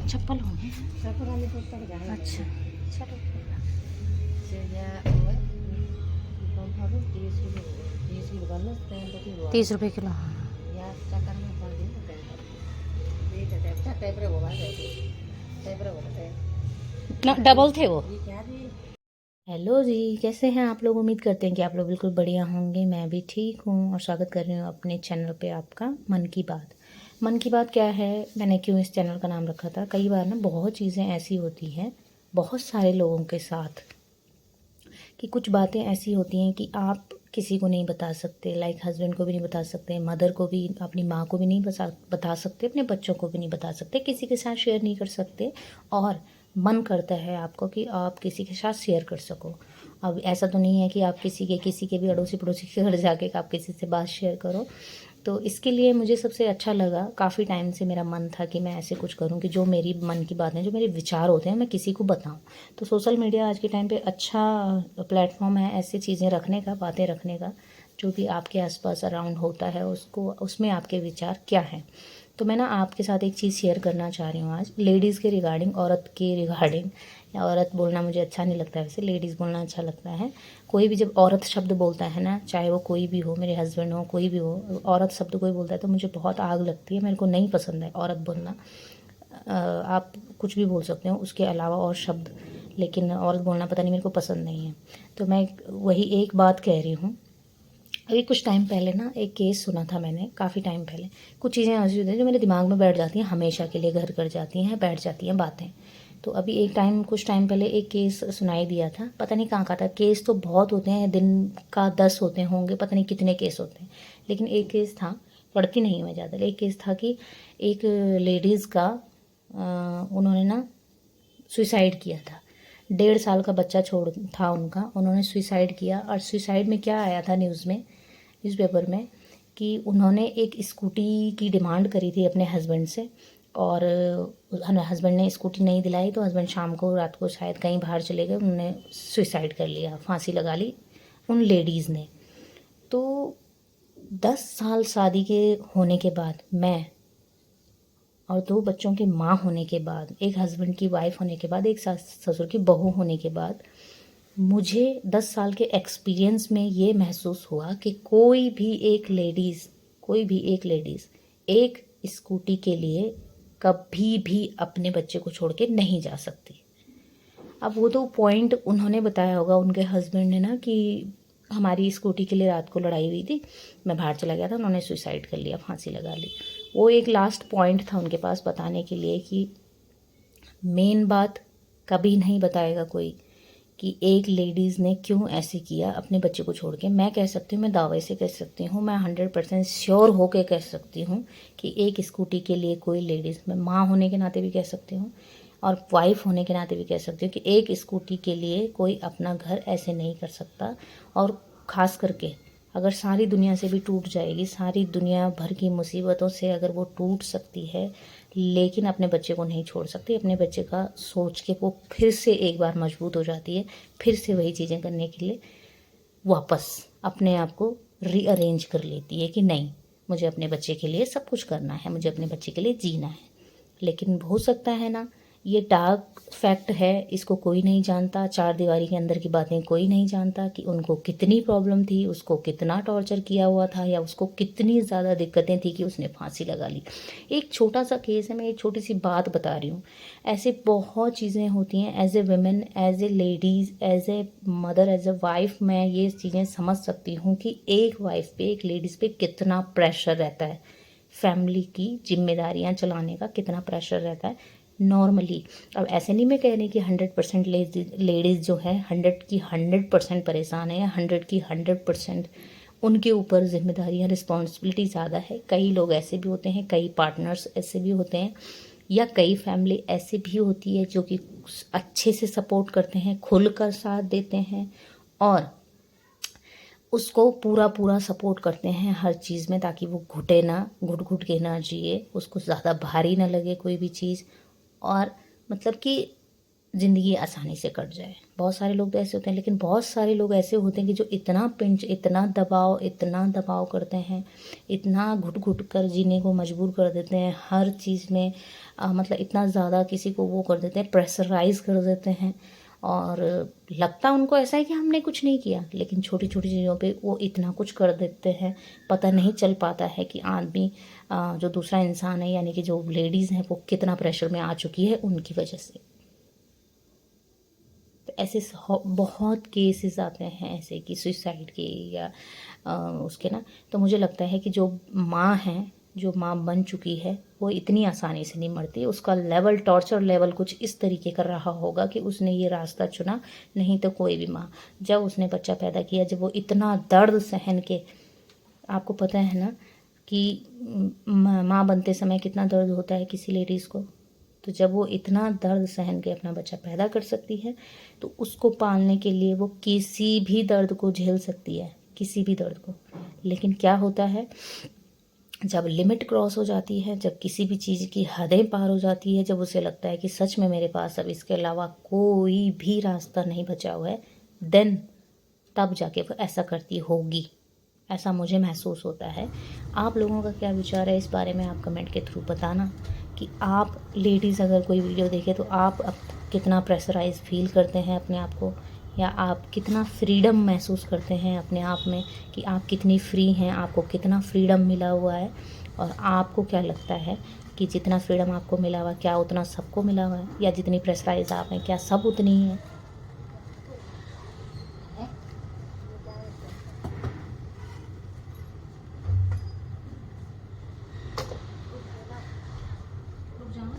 चप्पल होंगे। अच्छा चलो। 30 रुपये किलो। हाँ इतना डबल थे वो। हेलो जी, कैसे हैं आप लोग? उम्मीद करते हैं कि आप लोग बिल्कुल बढ़िया होंगे। मैं भी ठीक हूँ और स्वागत कर रही हूँ अपने चैनल पे आपका। मन की बात। मन की बात क्या है, मैंने क्यों इस चैनल का नाम रखा था? कई बार ना बहुत चीज़ें ऐसी होती हैं बहुत सारे लोगों के साथ कि कुछ बातें ऐसी होती हैं कि आप किसी को नहीं बता सकते। लाइक हस्बैंड को भी नहीं बता सकते, मदर को भी, अपनी माँ को भी नहीं बता सकते, अपने बच्चों को भी नहीं बता सकते, किसी के साथ शेयर नहीं कर सकते। और मन करता है आपको कि आप किसी के साथ शेयर कर सको। अब ऐसा तो नहीं है कि आप किसी के भी अड़ोसी पड़ोसी के घर जाके आप किसी से बात शेयर करो। तो इसके लिए मुझे सबसे अच्छा लगा, काफ़ी टाइम से मेरा मन था कि मैं ऐसे कुछ करूं कि जो मेरी मन की बातें, जो मेरे विचार होते हैं, मैं किसी को बताऊं। तो सोशल मीडिया आज के टाइम पे अच्छा प्लेटफॉर्म है ऐसी चीज़ें रखने का, बातें रखने का। जो भी आपके आसपास अराउंड होता है उसको, उसमें आपके विचार क्या हैं। तो मैं ना आपके साथ एक चीज़ शेयर करना चाह रही हूँ आज, लेडीज़ के रिगार्डिंग, औरत के रिगार्डिंग। औरत बोलना मुझे अच्छा नहीं लगता है, वैसे लेडीज़ बोलना अच्छा लगता है। कोई भी जब औरत शब्द बोलता है ना, चाहे वो कोई भी हो, मेरे हस्बैंड हो, कोई भी हो, औरत शब्द कोई बोलता है तो मुझे बहुत आग लगती है। मेरे को नहीं पसंद है औरत बोलना। आप कुछ भी बोल सकते हो उसके अलावा और शब्द, लेकिन औरत बोलना पता नहीं मेरे को पसंद नहीं है। तो मैं वही एक बात कह रही हूँ। अभी कुछ टाइम पहले ना एक केस सुना था मैंने, काफ़ी टाइम पहले। कुछ चीज़ें ऐसी होती हैं जो मेरे दिमाग में बैठ जाती हैं, हमेशा के लिए घर कर जाती हैं, बैठ जाती हैं बातें। तो अभी कुछ टाइम पहले एक केस सुनाई दिया था, पता नहीं कहाँ का था। केस तो बहुत होते हैं, दिन का 10 होते होंगे, पता नहीं कितने केस होते हैं। लेकिन एक केस था, पढ़ती नहीं मैं ज़्यादा, एक केस था कि एक लेडीज़ का उन्होंने ना सुसाइड किया था। 1.5 साल का बच्चा छोड़ था उनका, उन्होंने सुसाइड किया। और सुसाइड में क्या आया था न्यूज़पेपर में कि उन्होंने एक स्कूटी की डिमांड करी थी अपने हस्बैंड से, और हस्बैंड ने स्कूटी नहीं दिलाई तो हस्बैंड शाम को, रात को शायद कहीं बाहर चले गए, उन्होंने सुसाइड कर लिया, फांसी लगा ली उन लेडीज़ ने। तो 10 साल शादी के होने के बाद, मैं और 2 बच्चों की माँ होने के बाद, एक हस्बैंड की वाइफ होने के बाद, एक सास ससुर की बहू होने के बाद, मुझे 10 साल के एक्सपीरियंस में ये महसूस हुआ कि कोई भी एक लेडीज़ एक स्कूटी के लिए कभी भी अपने बच्चे को छोड़ के नहीं जा सकती। अब वो तो पॉइंट उन्होंने बताया होगा, उनके हस्बैंड ने ना, कि हमारी स्कूटी के लिए रात को लड़ाई हुई थी, मैं बाहर चला गया था, उन्होंने सुसाइड कर लिया, फांसी लगा ली। वो एक लास्ट पॉइंट था उनके पास बताने के लिए कि मेन बात कभी नहीं बताएगा कोई कि एक लेडीज़ ने क्यों ऐसे किया अपने बच्चे को छोड़ के। मैं कह सकती हूँ, मैं दावे से कह सकती हूँ, मैं 100% श्योर होके कह सकती हूँ कि एक स्कूटी के लिए कोई लेडीज़, मैं माँ होने के नाते भी कह सकती हूँ और वाइफ होने के नाते भी कह सकती हूँ कि एक स्कूटी के लिए कोई अपना घर ऐसे नहीं कर सकता। और ख़ास करके अगर सारी दुनिया से भी टूट जाएगी, सारी दुनिया भर की मुसीबतों से अगर वो टूट सकती है, लेकिन अपने बच्चे को नहीं छोड़ सकती। अपने बच्चे का सोच के वो फिर से एक बार मजबूत हो जाती है, फिर से वही चीज़ें करने के लिए वापस अपने आप को रीअरेंज कर लेती है कि नहीं, मुझे अपने बच्चे के लिए सब कुछ करना है, मुझे अपने बच्चे के लिए जीना है। लेकिन हो सकता है ना, ये डार्क फैक्ट है, इसको कोई नहीं जानता। 4 दीवारी के अंदर की बातें कोई नहीं जानता कि उनको कितनी प्रॉब्लम थी, उसको कितना टॉर्चर किया हुआ था, या उसको कितनी ज़्यादा दिक्कतें थी कि उसने फांसी लगा ली। एक छोटा सा केस है, मैं एक छोटी सी बात बता रही हूँ। ऐसे बहुत चीज़ें होती हैं। As a women, as a ladies, as a mother, as a wife, मैं ये चीज़ें समझ सकती हूँ कि एक वाइफ पे, एक लेडीज़ पे कितना प्रेशर रहता है, फैमिली की जिम्मेदारियां चलाने का कितना प्रेशर रहता है नॉर्मली। अब ऐसे नहीं मैं कह रही कि 100% लेडीज़ जो है 100% परेशान है, या 100% उनके ऊपर जिम्मेदारियां, रिस्पॉन्सिबिलिटी ज़्यादा है। कई लोग ऐसे भी होते हैं, कई पार्टनर्स ऐसे भी होते हैं, या कई फैमिली ऐसे भी होती है जो कि अच्छे से सपोर्ट करते हैं, खुल कर साथ देते हैं और उसको पूरा पूरा सपोर्ट करते हैं हर चीज़ में, ताकि वो घुटे ना, घुट घुट के ना जिए, उसको ज़्यादा भारी ना लगे कोई भी चीज़। और मतलब कि ज़िंदगी आसानी से कट जाए। बहुत सारे लोग तो ऐसे होते हैं, लेकिन बहुत सारे लोग ऐसे होते हैं कि जो इतना दबाव करते हैं, इतना घुट घुट कर जीने को मजबूर कर देते हैं हर चीज़ में। मतलब इतना ज़्यादा किसी को वो कर देते हैं, प्रेशराइज कर देते हैं। और लगता उनको ऐसा है कि हमने कुछ नहीं किया, लेकिन छोटी छोटी चीज़ों पे वो इतना कुछ कर देते हैं, पता नहीं चल पाता है कि आदमी जो दूसरा इंसान है, यानी कि जो लेडीज़ हैं, वो कितना प्रेशर में आ चुकी है उनकी वजह से। तो ऐसे बहुत केसेस आते हैं ऐसे कि सुसाइड के या उसके ना। तो मुझे लगता है कि जो माँ है, जो माँ बन चुकी है, वो इतनी आसानी से नहीं मरती। उसका लेवल, टॉर्चर लेवल कुछ इस तरीके का रहा होगा कि उसने ये रास्ता चुना। नहीं तो कोई भी माँ, जब उसने बच्चा पैदा किया, जब वो इतना दर्द सहन के, आपको पता है ना कि माँ बनते समय कितना दर्द होता है किसी लेडीज़ को। तो जब वो इतना दर्द सहन के अपना बच्चा पैदा कर सकती है, तो उसको पालने के लिए वो किसी भी दर्द को झेल सकती है, किसी भी दर्द को। लेकिन क्या होता है, जब लिमिट क्रॉस हो जाती है, जब किसी भी चीज़ की हदें पार हो जाती है, जब उसे लगता है कि सच में मेरे पास अब इसके अलावा कोई भी रास्ता नहीं बचा हुआ है, देन तब जाके वो ऐसा करती होगी। ऐसा मुझे महसूस होता है। आप लोगों का क्या विचार है इस बारे में, आप कमेंट के थ्रू बताना कि आप लेडीज़ अगर कोई वीडियो देखे तो आप अब कितना प्रेशराइज फील करते हैं अपने आप को, या आप कितना फ्रीडम महसूस करते हैं अपने आप में कि आप कितनी फ्री हैं, आपको कितना फ्रीडम मिला हुआ है। और आपको क्या लगता है कि जितना फ्रीडम आपको मिला हुआ है, क्या उतना सबको मिला हुआ है, या जितनी प्रेशराइज आप हैं, क्या सब उतनी ही है। रुक जाओ,